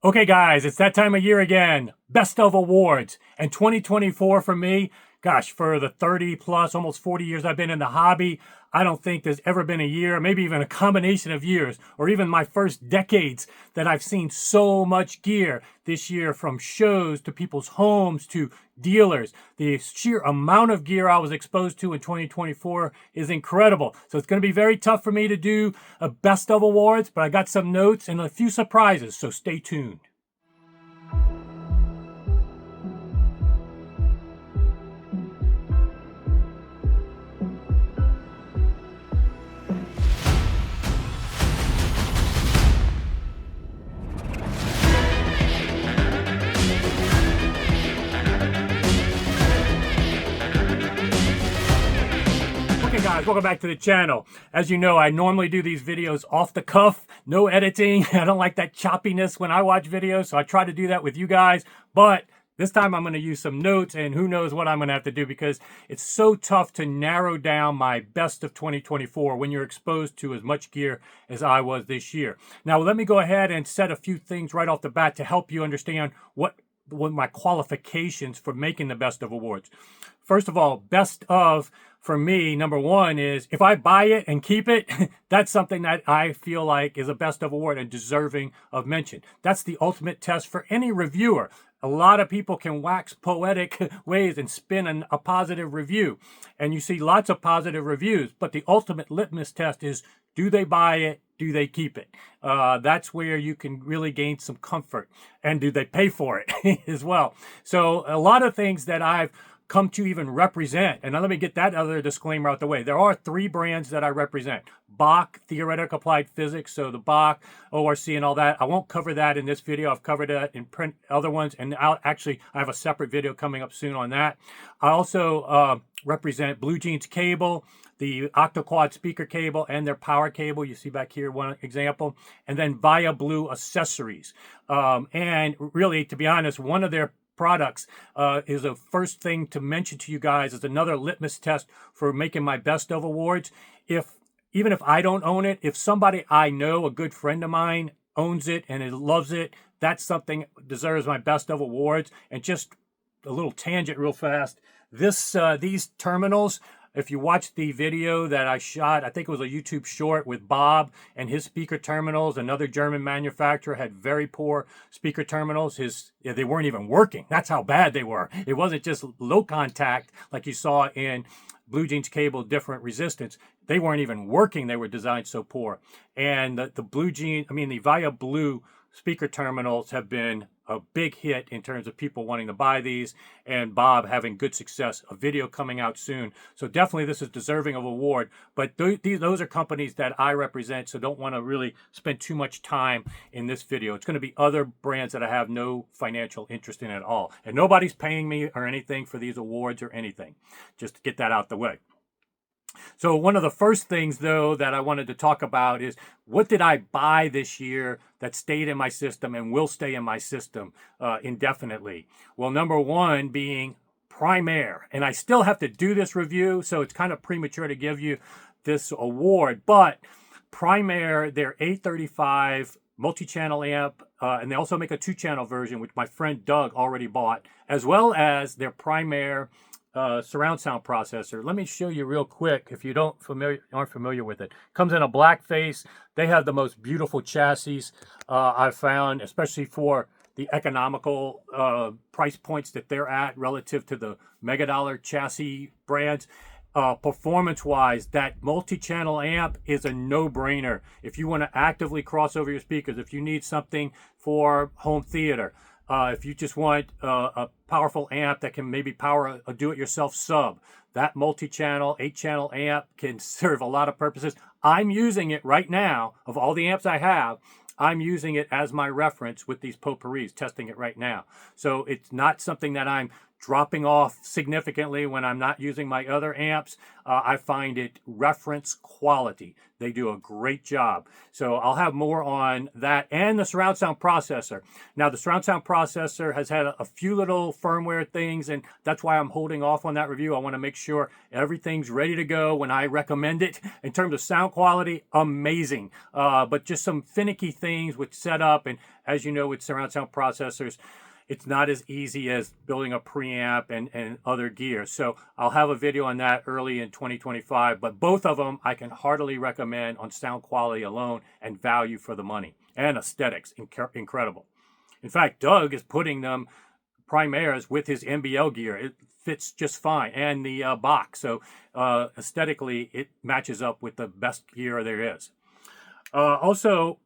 Okay, guys, it's that time of year again. Best of awards. And 2024 for me, gosh, for the 30 plus, almost 40 years I've been in the hobby, I don't think there's ever been a year, maybe even a combination of years, or even my first decades, that I've seen so much gear this year, from shows to people's homes to dealers. The sheer amount of gear I was exposed to in 2024 is incredible. So it's going to be very tough for me to do a best of awards, but I got some notes and a few surprises, so stay tuned. Okay guys, welcome back to the channel. As you know, I normally do these videos off the cuff, no editing. I don't like that choppiness when I watch videos, so I try to do that with you guys. But this time I'm going to use some notes, and who knows what I'm going to have to do, because it's so tough to narrow down my best of 2024 when you're exposed to as much gear as I was this year. Now, let me go ahead and set a few things right off the bat to help you understand what my qualifications for making the best of awards. First of all, best of, for me, number one is, if I buy it and keep it, that's something that I feel like is a best of award and deserving of mention. That's the ultimate test for any reviewer. A lot of people can wax poetic ways and spin a positive review. And you see lots of positive reviews, but the ultimate litmus test is, do they buy it? Do they keep it? That's where you can really gain some comfort. And do they pay for it as well? So a lot of things that I've come to even represent. And now let me get that other disclaimer out the way. There are three brands that I represent. Bach, Theoretica Applied Physics, so the Bach, ORC, and all that. I won't cover that in this video. I've covered that in print, other ones, and I have a separate video coming up soon on that. I also represent Blue Jeans Cable, the octo-quad speaker cable, and their power cable. You see back here one example. And then Viablue accessories. And really, to be honest, one of their products is a first thing to mention to you guys as another litmus test for making my best of awards. Even if I don't own it, if somebody I know, a good friend of mine, owns it and loves it, that's something that deserves my best of awards. And just a little tangent real fast. These terminals, if you watch the video that I shot, I think it was a YouTube short with Bob and his speaker terminals. Another German manufacturer had very poor speaker terminals. They weren't even working. That's how bad they were. It wasn't just low contact like you saw in Blue Jeans Cable, different resistance. They weren't even working. They were designed so poor. And the Viablue speaker terminals have been a big hit in terms of people wanting to buy these, and Bob having good success, a video coming out soon. So definitely this is deserving of award, but those are companies that I represent, so don't want to really spend too much time in this video. It's going to be other brands that I have no financial interest in at all. And nobody's paying me or anything for these awards or anything, just to get that out the way. So one of the first things, though, that I wanted to talk about is, what did I buy this year that stayed in my system and will stay in my system indefinitely? Well, number one being Primare. And I still have to do this review, so it's kind of premature to give you this award. But Primare, their 835 multi-channel amp, and they also make a two-channel version, which my friend Doug already bought, as well as their Primare surround sound processor. Let me show you real quick if you aren't familiar with it. Comes in a black face. They have the most beautiful chassis I've found, especially for the economical price points that they're at relative to the mega dollar chassis brands. Performance-wise, that multi-channel amp is a no-brainer. If you want to actively cross over your speakers, if you need something for home theater, if you just want a powerful amp that can maybe power a do-it-yourself sub, that multi-channel, 8-channel amp can serve a lot of purposes. I'm using it right now. Of all the amps I have, I'm using it as my reference with these Poporis, testing it right now. So it's not something that I'm dropping off significantly when I'm not using my other amps. I find it reference quality. They do a great job. So I'll have more on that and the surround sound processor. Now, the surround sound processor has had a few little firmware things, and that's why I'm holding off on that review. I want to make sure everything's ready to go when I recommend it. In terms of sound quality, amazing. But just some finicky things with setup, and as you know, with surround sound processors, it's not as easy as building a preamp and other gear. So I'll have a video on that early in 2025, but both of them I can heartily recommend on sound quality alone and value for the money. And aesthetics, incredible. In fact, Doug is putting them Primares with his MBL gear. It fits just fine, and the box. So aesthetically, it matches up with the best gear there is. Also,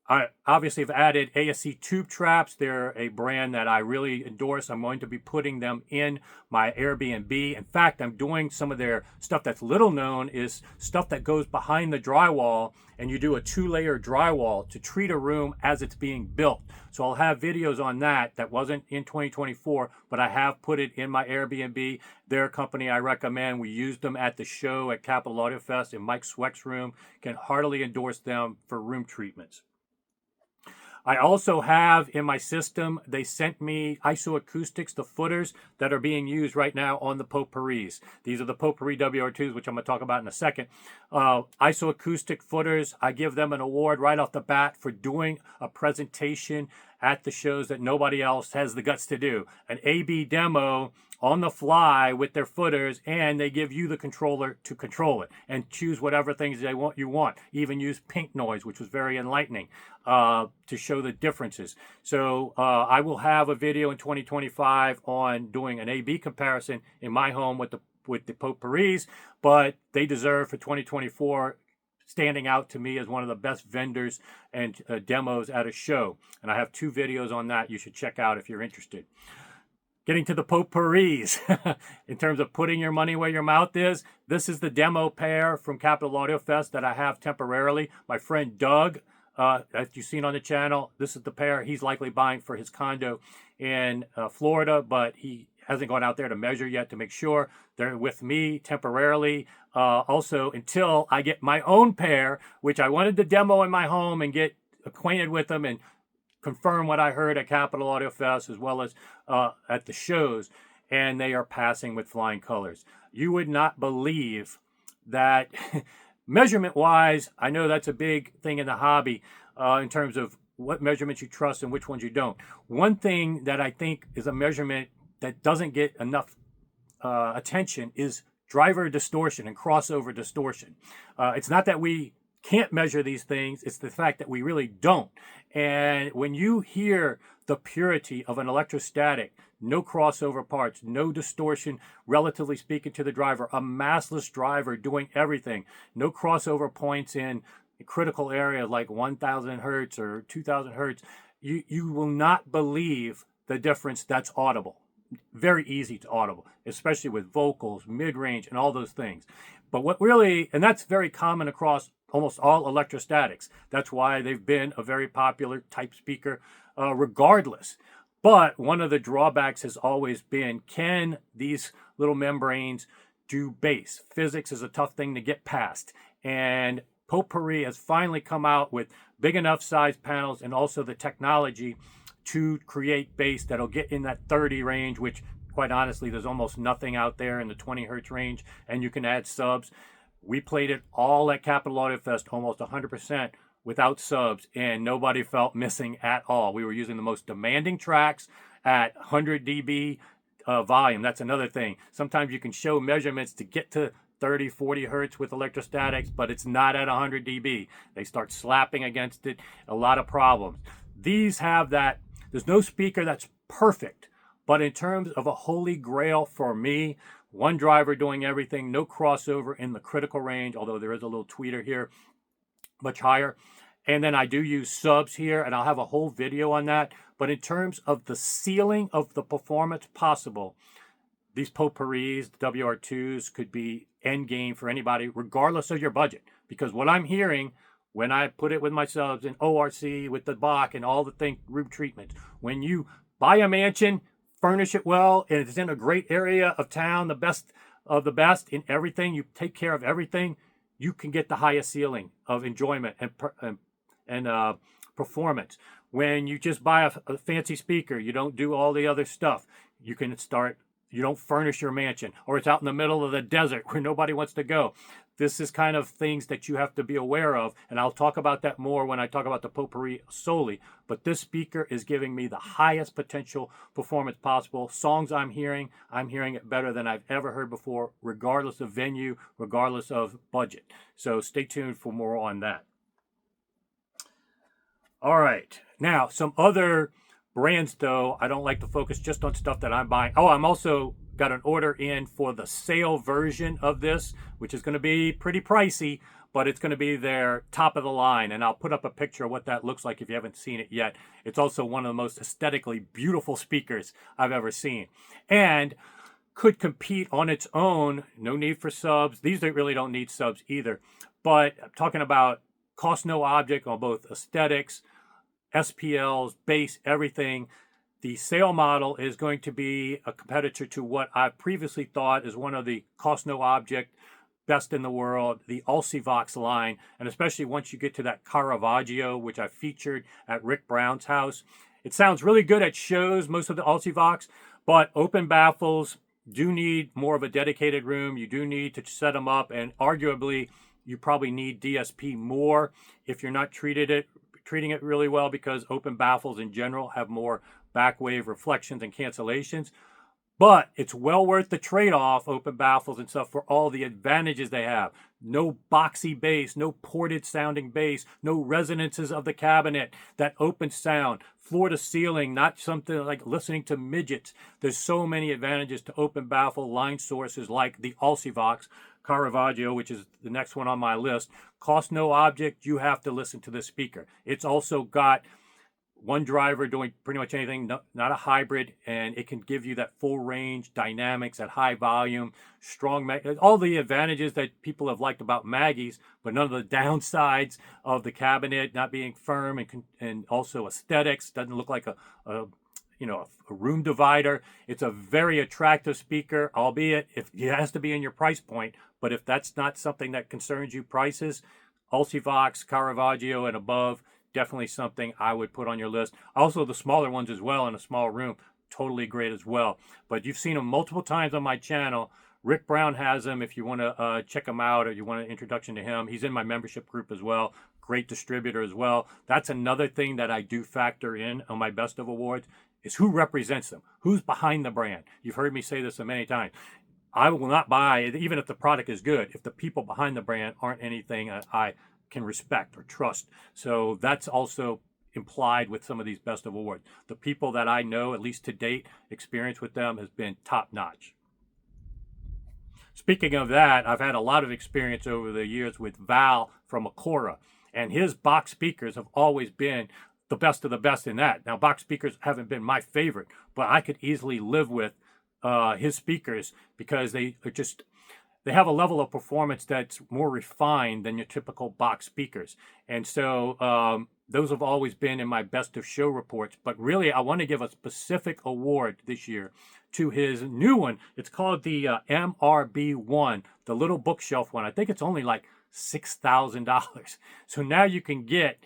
I obviously have added ASC Tube Traps. They're a brand that I really endorse. I'm going to be putting them in my Airbnb. In fact, I'm doing some of their stuff that's little known, is stuff that goes behind the drywall, and you do a 2-layer drywall to treat a room as it's being built. So I'll have videos on that. That wasn't in 2024, but I have put it in my Airbnb. They're a company I recommend. We used them at the show at Capital Audio Fest in Mike Sweck's room. Can heartily endorse them for room treatments. I also have in my system, they sent me Isoacoustics, the footers that are being used right now on the Poporis. These are the Popori WR2s, which I'm going to talk about in a second. Isoacoustic footers, I give them an award right off the bat for doing a presentation at the shows that nobody else has the guts to do. An A/B demo on the fly with their footers, and they give you the controller to control it and choose whatever things you want. Even use pink noise, which was very enlightening to show the differences. So I will have a video in 2025 on doing an A/B comparison in my home with the Poporis, but they deserve for 2024 standing out to me as one of the best vendors and demos at a show. And I have 2 videos on that you should check out if you're interested. Getting to the Poporis, in terms of putting your money where your mouth is, this is the demo pair from Capital Audio Fest that I have temporarily. My friend Doug, as you've seen on the channel, this is the pair he's likely buying for his condo in Florida, but he hasn't gone out there to measure yet to make sure. They're with me temporarily, also until I get my own pair, which I wanted to demo in my home and get acquainted with them and confirm what I heard at Capital Audio Fest as well as at the shows, and they are passing with flying colors. You would not believe that measurement-wise, I know that's a big thing in the hobby in terms of what measurements you trust and which ones you don't. One thing that I think is a measurement that doesn't get enough attention is driver distortion and crossover distortion. It's not that we can't measure these things, it's the fact that we really don't. And when you hear the purity of an electrostatic, no crossover parts, no distortion, relatively speaking to the driver, a massless driver doing everything, no crossover points in a critical area like 1000 hertz or 2000 hertz, you will not believe the difference that's audible. Very easy to audible, especially with vocals, mid-range, and all those things. But what really, and that's very common across almost all electrostatics. That's why they've been a very popular type speaker regardless. But one of the drawbacks has always been, can these little membranes do bass? Physics is a tough thing to get past. And Popori has finally come out with big enough size panels and also the technology to create bass that'll get in that 30 range, which quite honestly, there's almost nothing out there in the 20 hertz range, and you can add subs. We played it all at Capital Audio Fest, almost 100% without subs, and nobody felt missing at all. We were using the most demanding tracks at 100 dB volume. That's another thing. Sometimes you can show measurements to get to 30, 40 hertz with electrostatics, but it's not at 100 dB. They start slapping against it, a lot of problems. These have that. There's no speaker that's perfect, but in terms of a holy grail for me, one driver doing everything, no crossover in the critical range, although there is a little tweeter here, much higher. And then I do use subs here, and I'll have a whole video on that. But in terms of the ceiling of the performance possible, these Poporis, the WR2s, could be end game for anybody, regardless of your budget. Because what I'm hearing when I put it with my subs and ORC with the Bach and all the room treatments, when you buy a mansion, furnish it well, and it's in a great area of town, the best of the best in everything, you take care of everything, you can get the highest ceiling of enjoyment and performance. When you just buy a fancy speaker, you don't do all the other stuff. You don't furnish your mansion, or it's out in the middle of the desert where nobody wants to go. This is kind of things that you have to be aware of, and I'll talk about that more when I talk about the Popori solely. But this speaker is giving me the highest potential performance possible. Songs I'm hearing it better than I've ever heard before, regardless of venue, regardless of budget. So stay tuned for more on that. All right, now some other brands, though, I don't like to focus just on stuff that I'm buying. Oh, I'm also got an order in for the sale version of this, which is going to be pretty pricey, but it's going to be their top of the line. And I'll put up a picture of what that looks like if you haven't seen it yet. It's also one of the most aesthetically beautiful speakers I've ever seen. And could compete on its own. No need for subs. These really don't need subs either. But I'm talking about cost no object on both aesthetics, SPLs, bass, everything. The sale model is going to be a competitor to what I've previously thought is one of the cost no object best in the world, the Alsyvox line, and especially once you get to that Caravaggio, which I featured at Rick Brown's house. It sounds really good at shows, most of the Alsyvox, but open baffles do need more of a dedicated room. You do need to set them up, and arguably you probably need DSP more if you're not treating it really well, because open baffles in general have more backwave reflections and cancellations. But it's well worth the trade-off, open baffles and stuff, for all the advantages they have. No boxy bass, no ported sounding bass, no resonances of the cabinet, that open sound, floor to ceiling, not something like listening to midgets. There's so many advantages to open baffle line sources like the Alsyvox Caravaggios, which is the next one on my list. Cost no object, you have to listen to this speaker. It's also got one driver doing pretty much anything, not a hybrid, and it can give you that full range dynamics at high volume, strong, all the advantages that people have liked about Maggie's, but none of the downsides of the cabinet not being firm, and also aesthetics. Doesn't look like a room divider. It's a very attractive speaker, albeit if it has to be in your price point. But if that's not something that concerns you, prices, Alsyvox, Caravaggio, and above, definitely something I would put on your list. Also, the smaller ones as well in a small room, totally great as well. But you've seen them multiple times on my channel. Rick Brown has them if you want to check him out, or you want an introduction to him. He's in my membership group as well. Great distributor as well. That's another thing that I do factor in on my Best of Awards, is who represents them, who's behind the brand. You've heard me say this so many times. I will not buy, even if the product is good, if the people behind the brand aren't anything I can respect or trust. So that's also implied with some of these Best of Awards. The people that I know, at least to date, experience with them has been top notch. Speaking of that, I've had a lot of experience over the years with Val from Acora, and his box speakers have always been the best of the best in that. Now, box speakers haven't been my favorite, but I could easily live with his speakers, because they have a level of performance that's more refined than your typical box speakers. And so those have always been in my best of show reports. But really, I want to give a specific award this year to his new one. It's called the MRB1, the little bookshelf one. I think it's only like $6,000. So now you can get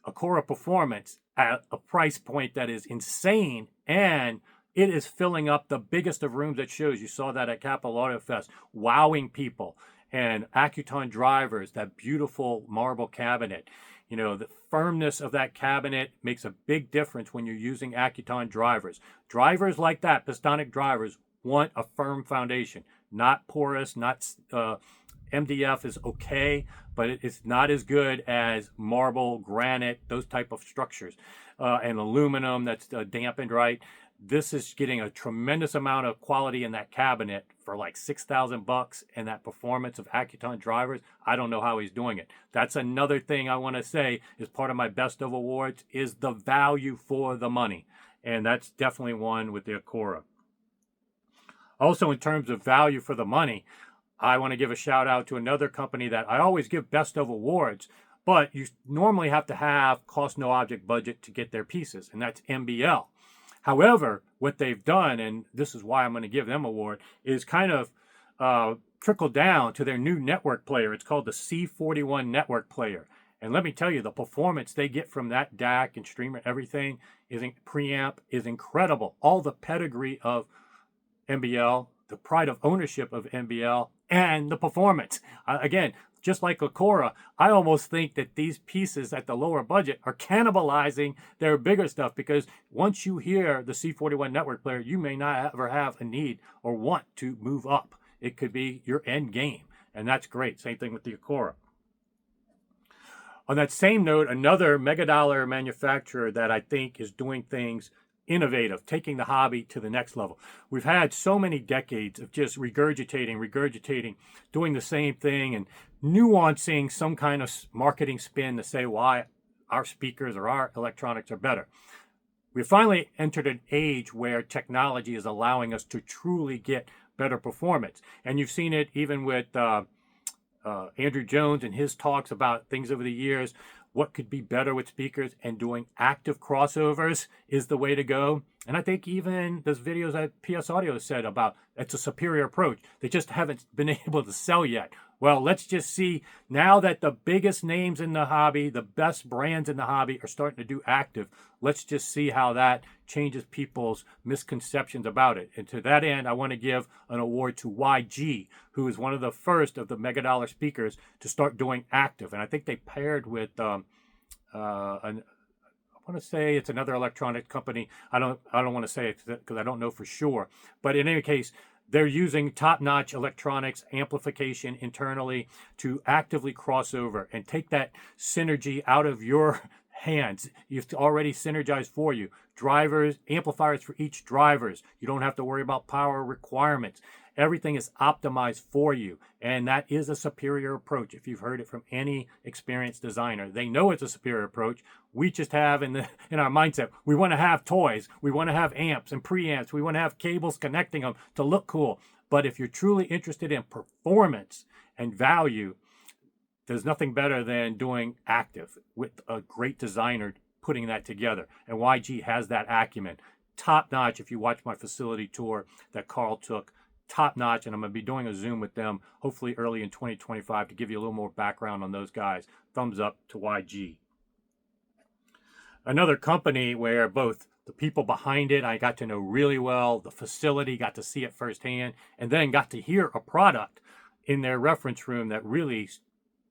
Acora performance at a price point that is insane, and it is filling up the biggest of rooms at shows. You saw that at Capital Audio Fest, wowing people. And Accuton drivers, that beautiful marble cabinet. You know, the firmness of that cabinet makes a big difference when you're using Accuton drivers. Drivers like that, Pistonic drivers, want a firm foundation, not porous, not MDF is okay, but it's not as good as marble, granite, those type of structures, and aluminum that's dampened right. This is getting a tremendous amount of quality in that cabinet for like $6,000, and that performance of Accuton drivers, I don't know how he's doing it. That's another thing I want to say is part of my Best of Awards, is the value for the money. And that's definitely one with the Acora. Also, in terms of value for the money, I want to give a shout out to another company that I always give Best of Awards, but you normally have to have cost no object budget to get their pieces, and that's MBL. However, what they've done, and this is why I'm going to give them an award, is kind of trickle down to their new network player. It's called the C41 Network Player. And let me tell you, the performance they get from that DAC and streamer, everything, preamp is incredible. All the pedigree of MBL, the pride of ownership of MBL, and the performance. Again, just like Acora, I almost think that these pieces at the lower budget are cannibalizing their bigger stuff, because once you hear the C41 Network Player, you may not ever have a need or want to move up. It could be your end game, and that's great. Same thing with the Acora. On that same note, another megadollar manufacturer that I think is doing things innovative, taking the hobby to the next level. We've had so many decades of just regurgitating, doing the same thing and nuancing some kind of marketing spin to say why our speakers or our electronics are better. We've finally entered an age where technology is allowing us to truly get better performance. And you've seen it even with Andrew Jones and his talks about things over the years, what could be better with speakers, and doing active crossovers is the way to go. And I think even those videos that PS Audio said about it's a superior approach. They just haven't been able to sell yet. Well, let's just see now that the biggest names in the hobby, the best brands in the hobby are starting to do active. Let's just see how that changes people's misconceptions about it. And to that end, I want to give an award to YG, who is one of the first of the megadollar speakers to start doing active. And I think they paired with I want to say it's another electronic company. I don't want to say it because I don't know for sure. But in any case, they're using top-notch electronics amplification internally to actively cross over and take that synergy out of your hands. You've already synergized for you. Drivers, amplifiers for each drivers. You don't have to worry about power requirements. Everything is optimized for you. And that is a superior approach. If you've heard it from any experienced designer, they know it's a superior approach. We just have in our mindset, we want to have toys. We want to have amps and preamps. We want to have cables connecting them to look cool. But if you're truly interested in performance and value, there's nothing better than doing active with a great designer putting that together. And YG has that acumen. Top notch. If you watch my facility tour that Carl took, top notch. And I'm going to be doing a Zoom with them hopefully early in 2025 to give you a little more background on those guys. Thumbs up to YG. Another company where both the people behind it I got to know really well, the facility, got to see it firsthand, and then got to hear a product in their reference room that really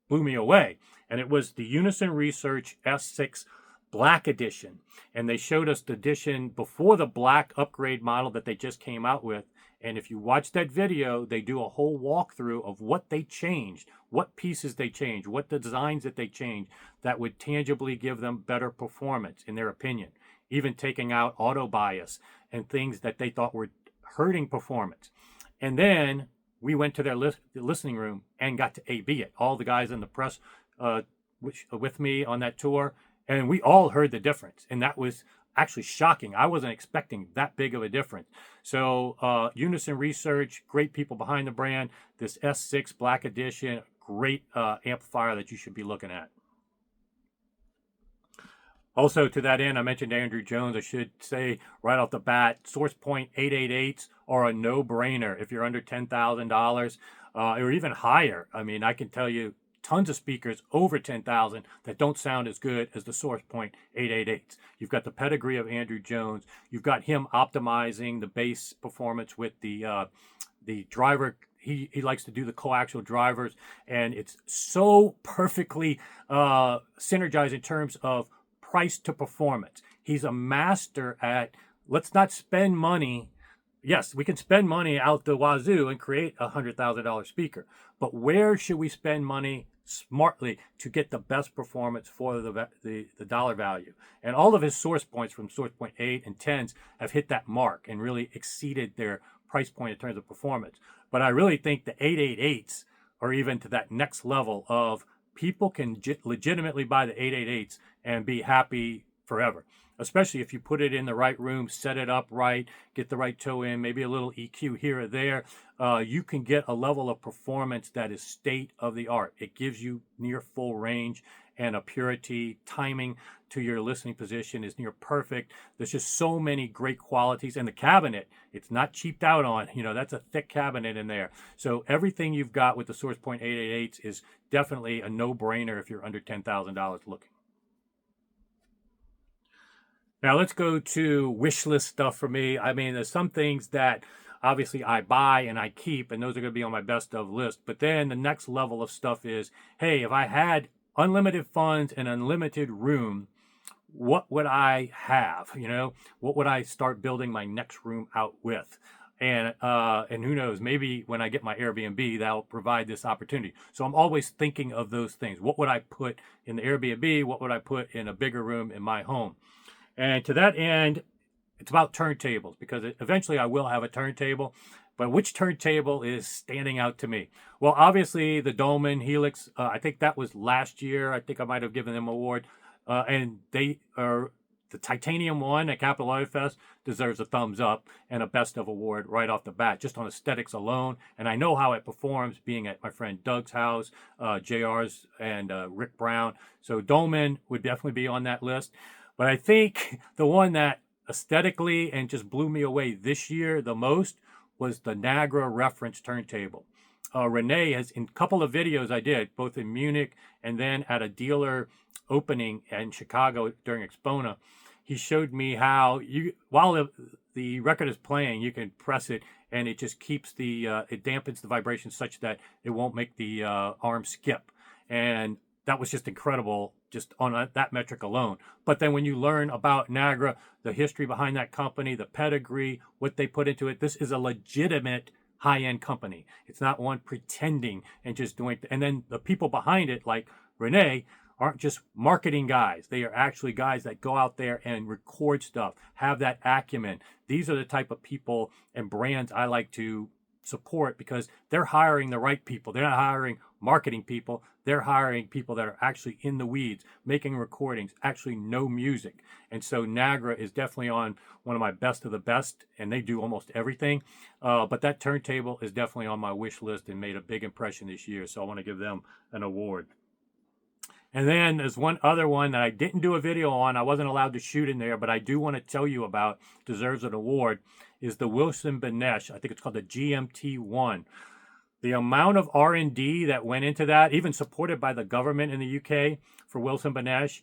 blew me away. And it was the Unison Research S6 Black Edition. And they showed us the edition before the black upgrade model that they just came out with. And if you watch that video, they do a whole walkthrough of what they changed, what pieces they changed, what designs that they changed that would tangibly give them better performance, in their opinion. Even taking out auto bias and things that they thought were hurting performance. And then we went to their listening room and got to A/B it. All the guys in the press with me on that tour, and we all heard the difference. And that was actually shocking. I wasn't expecting that big of a difference. So Unison Research, great people behind the brand. This S6 Black Edition, great amplifier that you should be looking at. Also, to that end, I mentioned Andrew Jones. I should say right off the bat, Sourcepoint 888s are a no-brainer if you're under $10,000 or even higher. I mean, I can tell you tons of speakers over $10,000 that don't sound as good as the Sourcepoint 888s. You've got the pedigree of Andrew Jones. You've got him optimizing the bass performance with the driver. He likes to do the coaxial drivers, and it's so perfectly synergized in terms of price to performance. He's a master at, let's not spend money. Yes, we can spend money out the wazoo and create a $100,000 speaker, but where should we spend money smartly to get the best performance for the dollar value? And all of his source points from Sourcepoint 8 and 10s have hit that mark and really exceeded their price point in terms of performance. But I really think the 888s are even to that next level of people can legitimately buy the 888s and be happy forever, especially if you put it in the right room, set it up right, get the right toe in, maybe a little EQ here or there. You can get a level of performance that is state of the art. It gives you near full range and a purity. Timing to your listening position is near perfect. There's just so many great qualities. And the cabinet, it's not cheaped out on. You know, that's a thick cabinet in there. So everything you've got with the Sourcepoint 888s is definitely a no-brainer if you're under $10,000 looking. Now let's go to wish list stuff for me. I mean, there's some things that obviously I buy and I keep, and those are going to be on my best of list. But then the next level of stuff is, hey, if I had unlimited funds and unlimited room, what would I have? You know, what would I start building my next room out with? And who knows, maybe when I get my Airbnb, that'll provide this opportunity. So I'm always thinking of those things. What would I put in the Airbnb? What would I put in a bigger room in my home? And to that end, it's about turntables, because eventually I will have a turntable. But which turntable is standing out to me? Well, obviously the Dohmann Helix. I think that was last year. I think I might have given them an award. And they are the titanium one at Capital Audio Fest deserves a thumbs up and a best of award right off the bat, just on aesthetics alone. And I know how it performs being at my friend Doug's house, JR's, and Rick Brown. So Dohmann would definitely be on that list. But I think the one that aesthetically and just blew me away this year the most was the Nagra reference turntable. Renee has, in a couple of videos I did, both in Munich and then at a dealer opening in Chicago during Expona, he showed me how you, while the record is playing, you can press it and it just keeps it dampens the vibration such that it won't make the arm skip. And that was just incredible, just on that metric alone. But then when you learn about Nagra, the history behind that company, the pedigree, what they put into it, this is a legitimate high-end company. It's not one pretending and just doing, and then the people behind it, like Renee, aren't just marketing guys. They are actually guys that go out there and record stuff, have that acumen. These are the type of people and brands I like to support, because they're hiring the right people. They're not hiring marketing people. They're hiring people that are actually in the weeds, making recordings, actually know music. And so Nagra is definitely on one of my best of the best, and they do almost everything. But that turntable is definitely on my wish list and made a big impression this year. So I want to give them an award. And then there's one other one that I didn't do a video on. I wasn't allowed to shoot in there, but I do want to tell you about, deserves an award, is the Wilson Benesch. I think it's called the GMT One. The amount of R&D that went into that, even supported by the government in the UK for Wilson Benesch,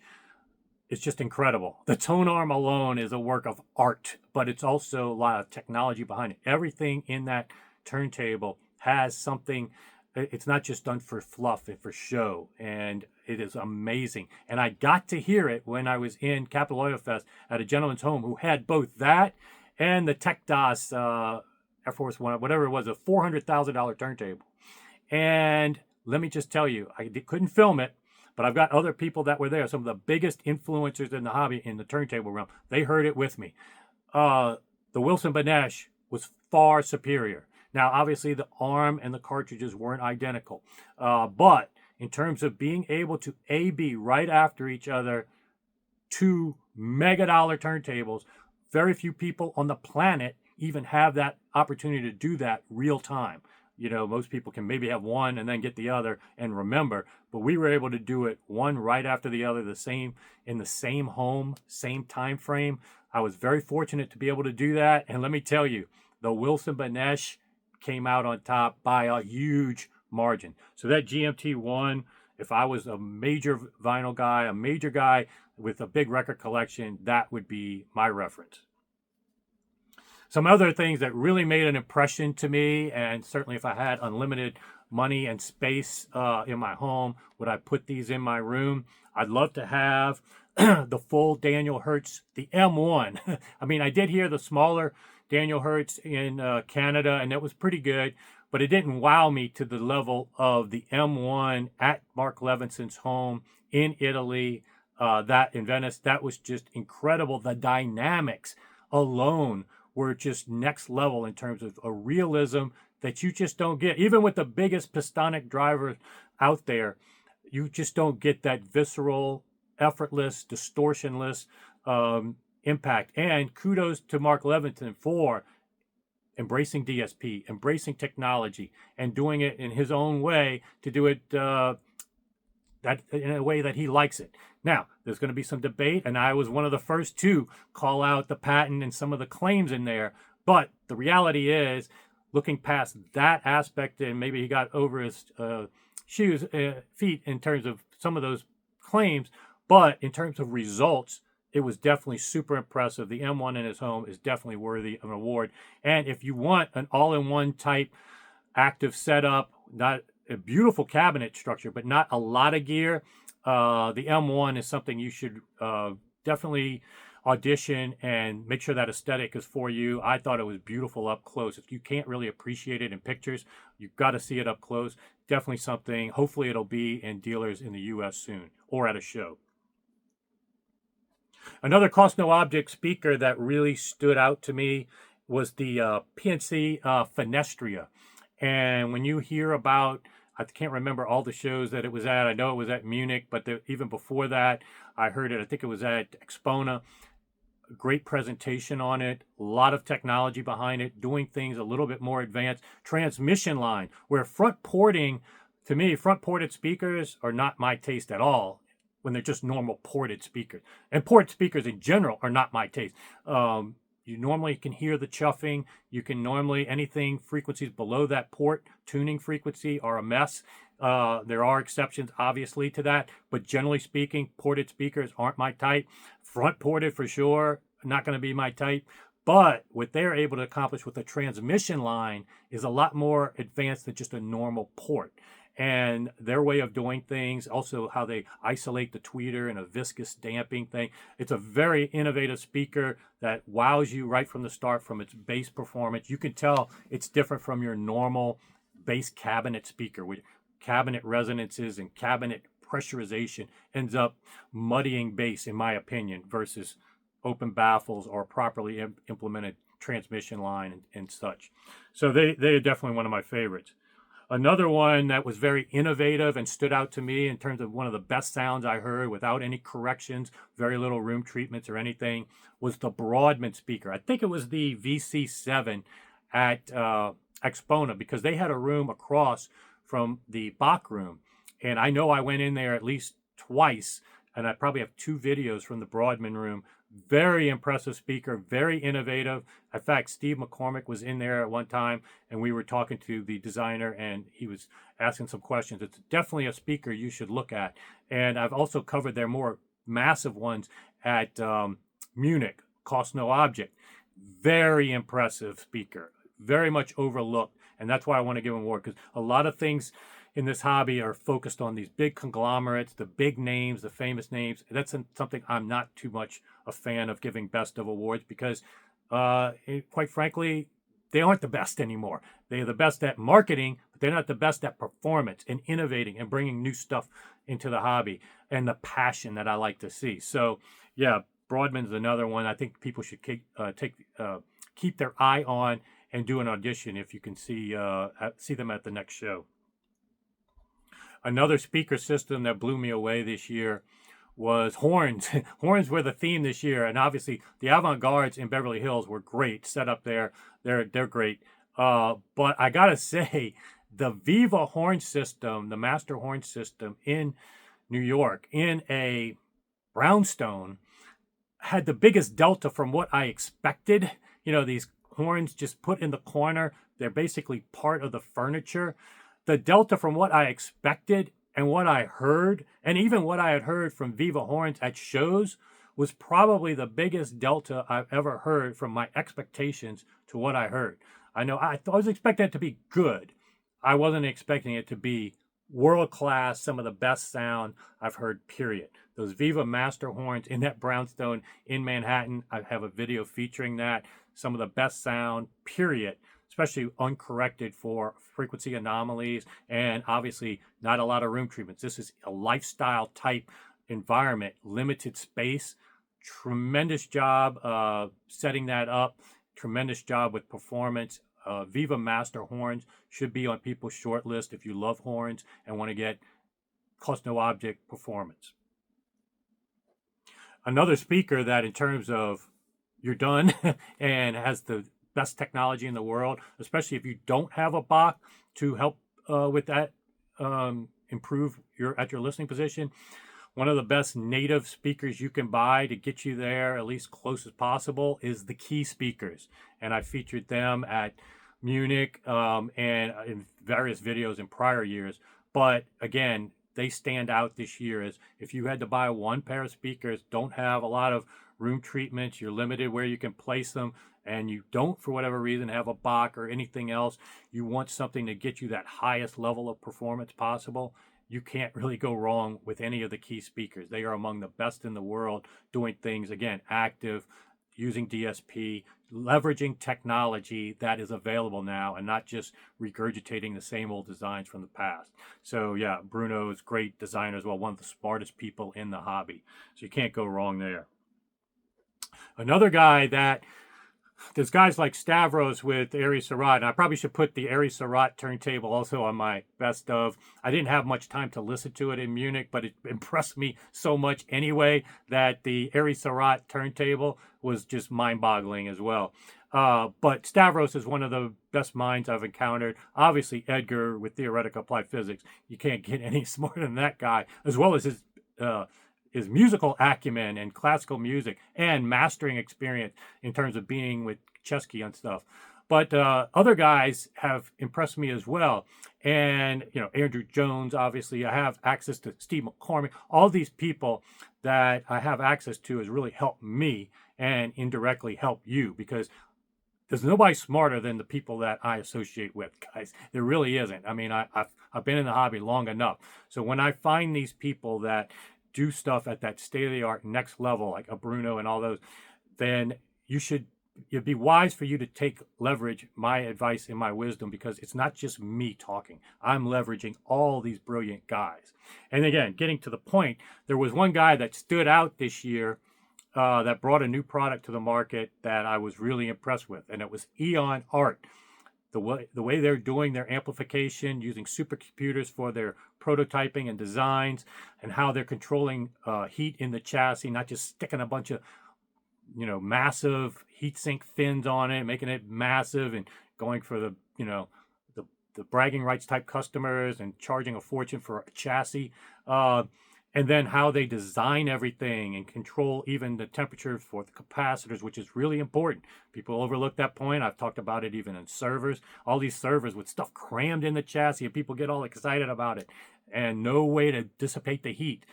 is just incredible. The tone arm alone is a work of art, but it's also a lot of technology behind it. Everything in that turntable has something. It's not just done for fluff and for show, and it is amazing. And I got to hear it when I was in Capital Audio Fest at a gentleman's home who had both that and the Tech DOS Air Force One, whatever it was, a $400,000 turntable. And let me just tell you, I couldn't film it, but I've got other people that were there, some of the biggest influencers in the hobby in the turntable realm. They heard it with me. The Wilson Benesch was far superior. Now, obviously, the arm and the cartridges weren't identical. But in terms of being able to A-B right after each other, two mega-dollar turntables, very few people on the planet even have that opportunity to do that real time. You know, most people can maybe have one and then get the other and remember, but we were able to do it one right after the other, the same, in the same home, same time frame. I was very fortunate to be able to do that. And let me tell you, the Wilson Benesch came out on top by a huge margin. So that GMT One, if I was a major vinyl guy, a major guy with a big record collection, that would be my reference. Some other things that really made an impression to me, and certainly if I had unlimited money and space in my home, would I put these in my room? I'd love to have the full Daniel Hertz, the M1. I mean, I did hear the smaller Daniel Hertz in Canada, and that was pretty good, but it didn't wow me to the level of the M1 at Mark Levinson's home in Italy, that in Venice. That was just incredible. The dynamics alone were just next level in terms of a realism that you just don't get. Even with the biggest Pistonic driver out there, you just don't get that visceral, effortless, distortionless impact. And kudos to Mark Levinson for embracing DSP, embracing technology, and doing it in his own way, to do it that in a way that he likes it. Now, there's going to be some debate, and I was one of the first to call out the patent and some of the claims in there. But the reality is, looking past that aspect, and maybe he got over his feet in terms of some of those claims, but in terms of results, it was definitely super impressive. The M1 in his home is definitely worthy of an award. And if you want an all-in-one type active setup, not a beautiful cabinet structure, but not a lot of gear, the M1 is something you should definitely audition and make sure that aesthetic is for you. I thought it was beautiful up close. If you can't really appreciate it in pictures, you've got to see it up close. Definitely something. Hopefully it'll be in dealers in the US soon or at a show. Another cost no object speaker that really stood out to me was the PMC Fenestria. And when you hear about, I can't remember all the shows that it was at. I know it was at Munich, but even before that, I heard it. I think it was at Expona. Great presentation on it. A lot of technology behind it, doing things a little bit more advanced. Transmission line, where front porting, to me, front ported speakers are not my taste at all when they're just normal ported speakers. And port speakers in general are not my taste. You normally can hear the chuffing. You can normally, anything frequencies below that port tuning frequency are a mess. There are exceptions, obviously, to that. But generally speaking, ported speakers aren't my type. Front ported, for sure, not going to be my type. But what they're able to accomplish with the transmission line is a lot more advanced than just a normal port. And their way of doing things, also how they isolate the tweeter and a viscous damping thing. It's a very innovative speaker that wows you right from the start from its bass performance. You can tell it's different from your normal bass cabinet speaker with cabinet resonances and cabinet pressurization. Ends up muddying bass, in my opinion, versus open baffles or properly implemented transmission line and such. So they are definitely one of my favorites. Another one that was very innovative and stood out to me in terms of one of the best sounds I heard without any corrections, very little room treatments or anything, was the Brodmann speaker. I think it was the VC7 at Expona, because they had a room across from the Bach room. And I know I went in there at least twice, and I probably have 2 videos from the Brodmann room. Very impressive speaker, very innovative. In fact, Steve McCormick was in there at one time, and we were talking to the designer, and he was asking some questions. It's definitely a speaker you should look at. And I've also covered their more massive ones at Munich, Cost No Object. Very impressive speaker, very much overlooked. And that's why I want to give him an award, because a lot of things in this hobby are focused on these big conglomerates, the big names, the famous names. That's something I'm not too much a fan of giving best of awards, because quite frankly, they aren't the best anymore. They're the best at marketing, but they're not the best at performance and innovating and bringing new stuff into the hobby and the passion that I like to see. So yeah, Brodmann's another one I think people should keep their eye on and do an audition if you can see them at the next show. Another speaker system that blew me away this year was horns. Horns were the theme this year, and obviously the Avant-Gardes in Beverly Hills were great. Set up there, they're great. But I gotta say, the Viva horn system, the master horn system in New York, in a brownstone, had the biggest delta from what I expected. You know, these horns just put in the corner, they're basically part of the furniture. The delta from what I expected and what I heard, and even what I had heard from Viva horns at shows, was probably the biggest delta I've ever heard from my expectations to what I heard. I know I was expecting it to be good. I wasn't expecting it to be world-class, some of the best sound I've heard, period. Those Viva master horns in that brownstone in Manhattan, I have a video featuring that. Some of the best sound, period. Especially uncorrected for frequency anomalies, and obviously not a lot of room treatments. This is a lifestyle type environment, limited space. Tremendous job setting that up. Tremendous job with performance. Viva Master horns should be on people's short list if you love horns and want to get cost no object performance. another speaker that in terms of you're done and has the best technology in the world, especially if you don't have a Bach to help with that, improve your listening position. One of the best native speakers you can buy to get you there at least close as possible is the Kii speakers. And I featured them at Munich and in various videos in prior years. But again, they stand out this year as if you had to buy one pair of speakers, don't have a lot of room treatments, you're limited where you can place them, and you don't, for whatever reason, have a Bach or anything else, you want something to get you that highest level of performance possible, you can't really go wrong with any of the Kii speakers. They are among the best in the world doing things, again, active, using DSP, leveraging technology that is available now and not just regurgitating the same old designs from the past. So yeah, Bruno is a great designer as well, one of the smartest people in the hobby. So you can't go wrong there. Another guy that, there's guys like Stavros with Aries Cerat, and I probably should put the Aries Cerat turntable also on my best of. I didn't have much time to listen to it in Munich, but it impressed me so much anyway that the Aries Cerat turntable was just mind-boggling as well. But Stavros is one of the best minds I've encountered. Obviously, Edgar with Theoretica Applied Physics, you can't get any smarter than that guy, as well as his musical acumen and classical music and mastering experience in terms of being with Chesky and stuff. But other guys have impressed me as well. And, you know, Andrew Jones, obviously, I have access to Steve McCormick. All these people that I have access to has really helped me and indirectly help you, because there's nobody smarter than the people that I associate with, guys. There really isn't. I mean, I've been in the hobby long enough. So when I find these people that do stuff at that state-of-the-art next level, like a Bruno and all those, then it'd be wise for you to leverage my advice and my wisdom, because it's not just me talking. I'm leveraging all these brilliant guys. And again, getting to the point, there was one guy that stood out this year that brought a new product to the market that I was really impressed with, and it was Eon Art. The way they're doing their amplification, using supercomputers for their prototyping and designs, and how they're controlling heat in the chassis, not just sticking a bunch of, you know, massive heatsink fins on it, making it massive and going for the, you know, the bragging rights type customers and charging a fortune for a chassis. And then how they design everything and control even the temperature for the capacitors, which is really important. People overlook that point. I've talked about it even in servers. All these servers with stuff crammed in the chassis, and people get all excited about it, and no way to dissipate the heat.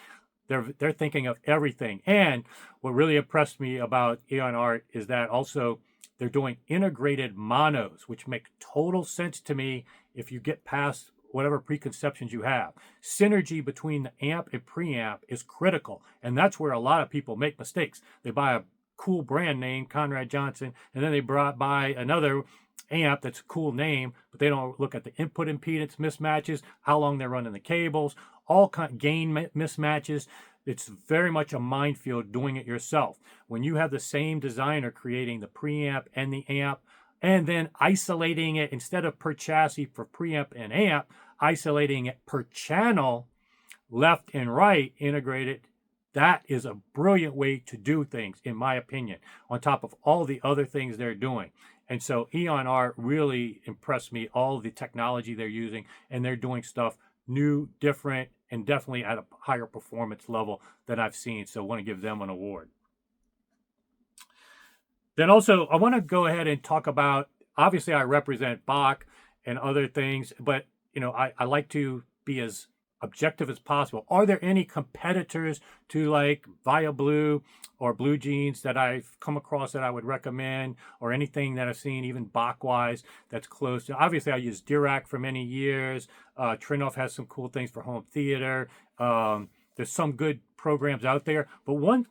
They're thinking of everything. And what really impressed me about Eon Art is that also they're doing integrated monos, which make total sense to me if you get past whatever preconceptions you have. Synergy between the amp and preamp is critical, and that's where a lot of people make mistakes. They buy a cool brand name, Conrad Johnson, and then they buy another amp that's a cool name, but they don't look at the input impedance mismatches, how long they're running the cables, all kind of gain mismatches. It's very much a minefield doing it yourself. When you have the same designer creating the preamp and the amp, and then isolating it instead of per chassis for preamp and amp, isolating it per channel, left and right integrated, that is a brilliant way to do things, in my opinion, on top of all the other things they're doing. And so Eon Art really impressed me, all the technology they're using, and they're doing stuff new, different, and definitely at a higher performance level than I've seen. So I want to give them an award. Then also, I want to go ahead and talk about, obviously I represent Bach and other things, but you know, I like to be as objective as possible. Are there any competitors to like Viablue or Blue Jeans that I've come across that I would recommend, or anything that I've seen, even Bach-wise, that's close to? Obviously, I used Dirac for many years. Trinoff has some cool things for home theater. There's some good programs out there, but one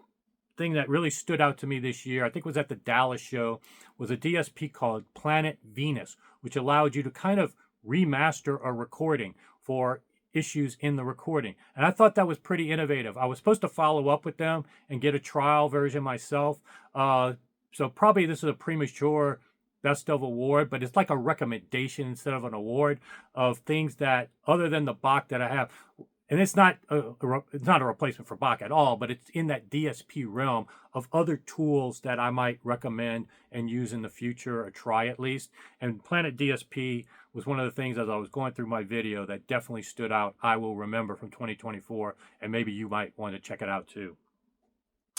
thing that really stood out to me this year, I think it was at the Dallas show, was a DSP called Planet Venus, which allowed you to kind of remaster a recording for issues in the recording. And I thought that was pretty innovative. I was supposed to follow up with them and get a trial version myself. So probably this is a premature best of award, but it's like a recommendation instead of an award of things that, other than the Bach that I have. and it's not it's not a replacement for Bach at all, but it's in that DSP realm of other tools that I might recommend and use in the future, or try at least. And Planet DSP was one of the things, as I was going through my video, that definitely stood out. I will remember from 2024, and maybe you might want to check it out too.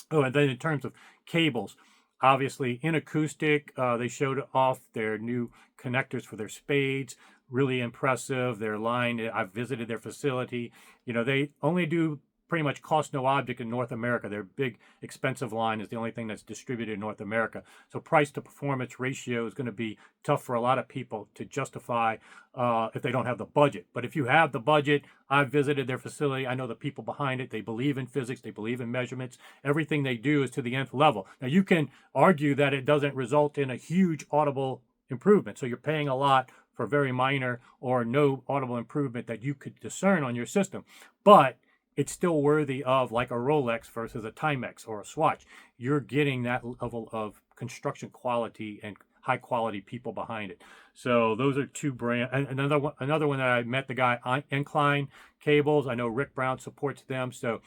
Oh, and then in terms of cables, obviously in acoustic, they showed off their new connectors for their spades. Really impressive. Their line, I've visited their facility. You know, they only do pretty much cost no object in North America. Their big expensive line is the only thing that's distributed in North America. So price to performance ratio is going to be tough for a lot of people to justify if they don't have the budget. But if you have the budget, I've visited their facility. I know the people behind it. They believe in physics. They believe in measurements. Everything they do is to the nth level. Now, you can argue that it doesn't result in a huge audible improvement. So you're paying a lot for very minor or no audible improvement that you could discern on your system. But it's still worthy of, like a Rolex versus a Timex or a Swatch. You're getting that level of construction quality and high quality people behind it. So those are two brands. Another one that I met the guy, Enklein Cables. I know Rick Brown supports them. So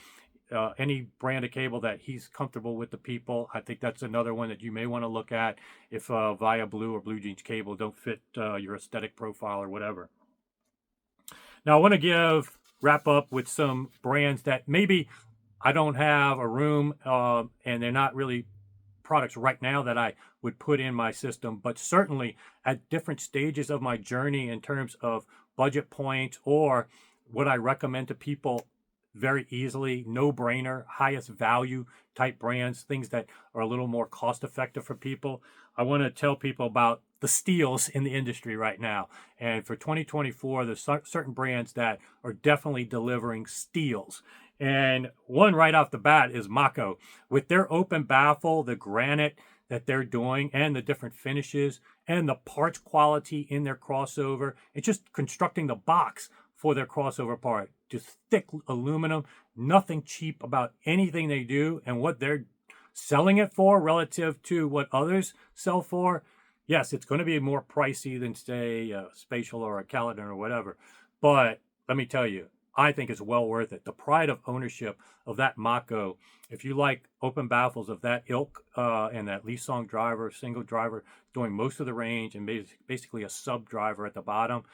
any brand of cable that he's comfortable with the people, I think that's another one that you may want to look at if Viablue or Blue Jeans cable don't fit your aesthetic profile or whatever. Now I want to wrap up with some brands that maybe I don't have a room and they're not really products right now that I would put in my system, but certainly at different stages of my journey in terms of budget points or what I recommend to people very easily, no-brainer, highest value type brands, things that are a little more cost-effective for people. I want to tell people about the steals in the industry right now. And for 2024, there's certain brands that are definitely delivering steals. And one right off the bat is Maco. With their open baffle, the granite that they're doing, and the different finishes, and the parts quality in their crossover, it's just constructing the box for their crossover part. Just thick aluminum, nothing cheap about anything they do, and what they're selling it for relative to what others sell for. Yes, it's going to be more pricey than, say, a Spatial or a Caledon or whatever. But let me tell you, I think it's well worth it. The pride of ownership of that Maco, if you like open baffles of that ilk and that Lee Song driver, single driver, doing most of the range and basically a sub driver at the bottom,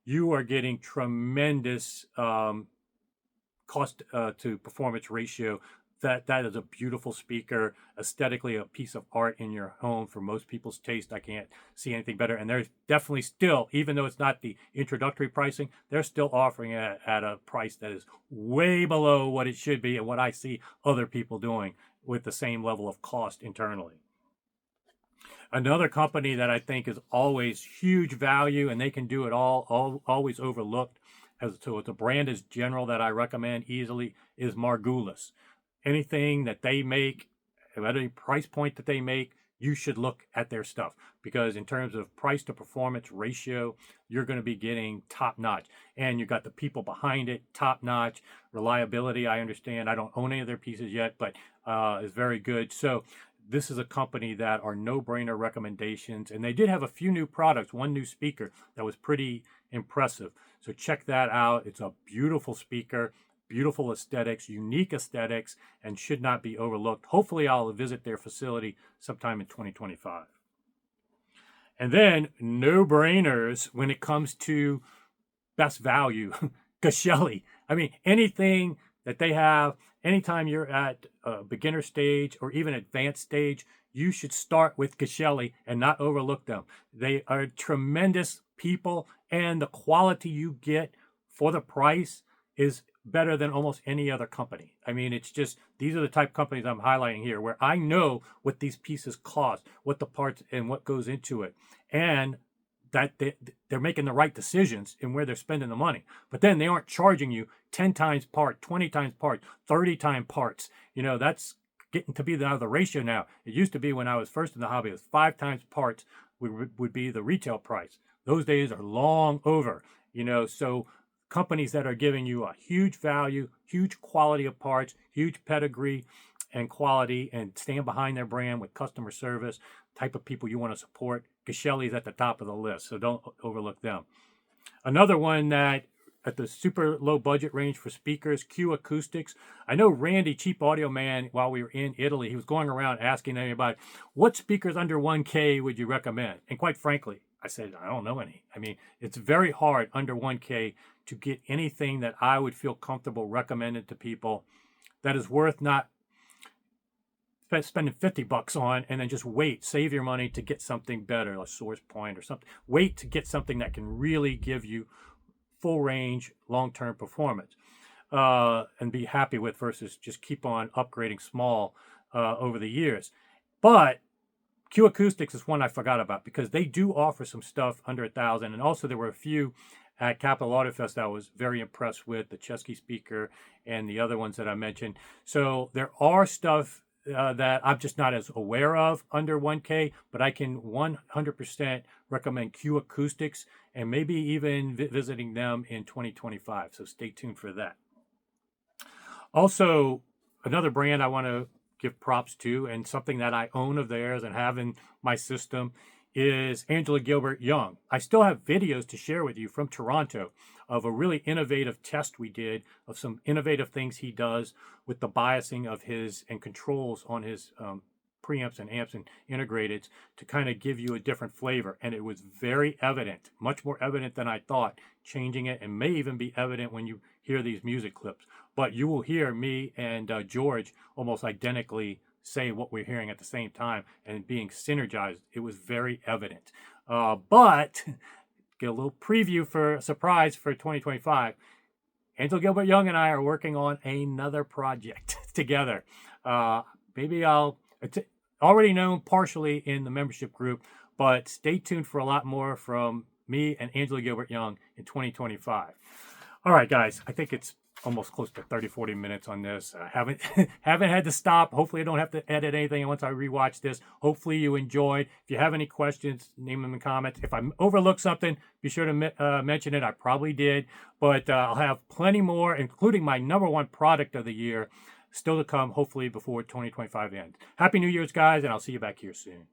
you are getting tremendous cost to performance ratio. That is a beautiful speaker, aesthetically a piece of art in your home for most people's taste. I can't see anything better. And there's definitely still, even though it's not the introductory pricing, they're still offering it at a price that is way below what it should be and what I see other people doing with the same level of cost internally. Another company that I think is always huge value, and they can do it all always overlooked, as to the brand is general that I recommend easily, is Margulis. Anything that they make, at any price point that they make, you should look at their stuff, because in terms of price to performance ratio, you're going to be getting top notch, and you got the people behind it, top notch. Reliability, I understand. I don't own any of their pieces yet, but is very good. So this is a company that are no-brainer recommendations, and they did have a few new products, one new speaker that was pretty impressive. So check that out. It's a beautiful speaker, beautiful aesthetics, unique aesthetics, and should not be overlooked. Hopefully I'll visit their facility sometime in 2025. And then no-brainers when it comes to best value, Geshelli. I mean, anything that they have, anytime you're at a beginner stage or even advanced stage, you should start with Geshelli and not overlook them. They are tremendous people, and the quality you get for the price is better than almost any other company. I mean, it's just, these are the type of companies I'm highlighting here, where I know what these pieces cost, what the parts and what goes into it, and that they're making the right decisions in where they're spending the money. But then they aren't charging you 10 times part, 20 times part, 30 times parts. You know, that's getting to be the ratio now. It used to be when I was first in the hobby, it was 5 times parts would be the retail price. Those days are long over, you know, so companies that are giving you a huge value, huge quality of parts, huge pedigree and quality, and stand behind their brand with customer service, type of people you want to support, Geshelli's at the top of the list, so don't overlook them. Another one that at the super low budget range for speakers, Q Acoustics. I know Randy, Cheap Audio Man, while we were in Italy, he was going around asking everybody, what speakers under 1K would you recommend? And quite frankly, I said, I don't know any. I mean, it's very hard under 1K to get anything that I would feel comfortable recommending to people that is worth not spending $50 on, and then just wait, save your money to get something better, like Sourcepoint or something. Wait to get something that can really give you full range, long-term performance, and be happy with, versus just keep on upgrading small over the years. But Q Acoustics is one I forgot about, because they do offer some stuff under $1,000, and also there were a few at Capital Audio Fest that I was very impressed with, the Chesky speaker and the other ones that I mentioned. So there are stuff that I'm just not as aware of under 1K, but I can 100% recommend Q Acoustics, and maybe even visiting them in 2025. So stay tuned for that. Also, another brand I want to give props to, and something that I own of theirs and have in my system, is Angela-Gilbert Young. I still have videos to share with you from Toronto of a really innovative test we did of some innovative things he does with the biasing of his and controls on his preamps and amps and integrateds to kind of give you a different flavor. And it was very evident, much more evident than I thought, changing it, and may even be evident when you hear these music clips. But you will hear me and George almost identically say what we're hearing at the same time and being synergized. It was very evident. But get a little preview for a surprise for 2025. Angela-Gilbert Young and I are working on another project together. Maybe it's already known partially in the membership group, but stay tuned for a lot more from me and Angela-Gilbert Young in 2025. All right, guys, I think it's almost close to 30-40 minutes on this. I haven't had to stop. Hopefully I don't have to edit anything once I rewatch this. Hopefully you enjoyed. If you have any questions, name them in comments. If I overlooked something, be sure to mention it. I probably did, but I'll have plenty more, including my #1 product of the year, still to come, hopefully before 2025 ends. Happy New Year's, guys, and I'll see you back here soon.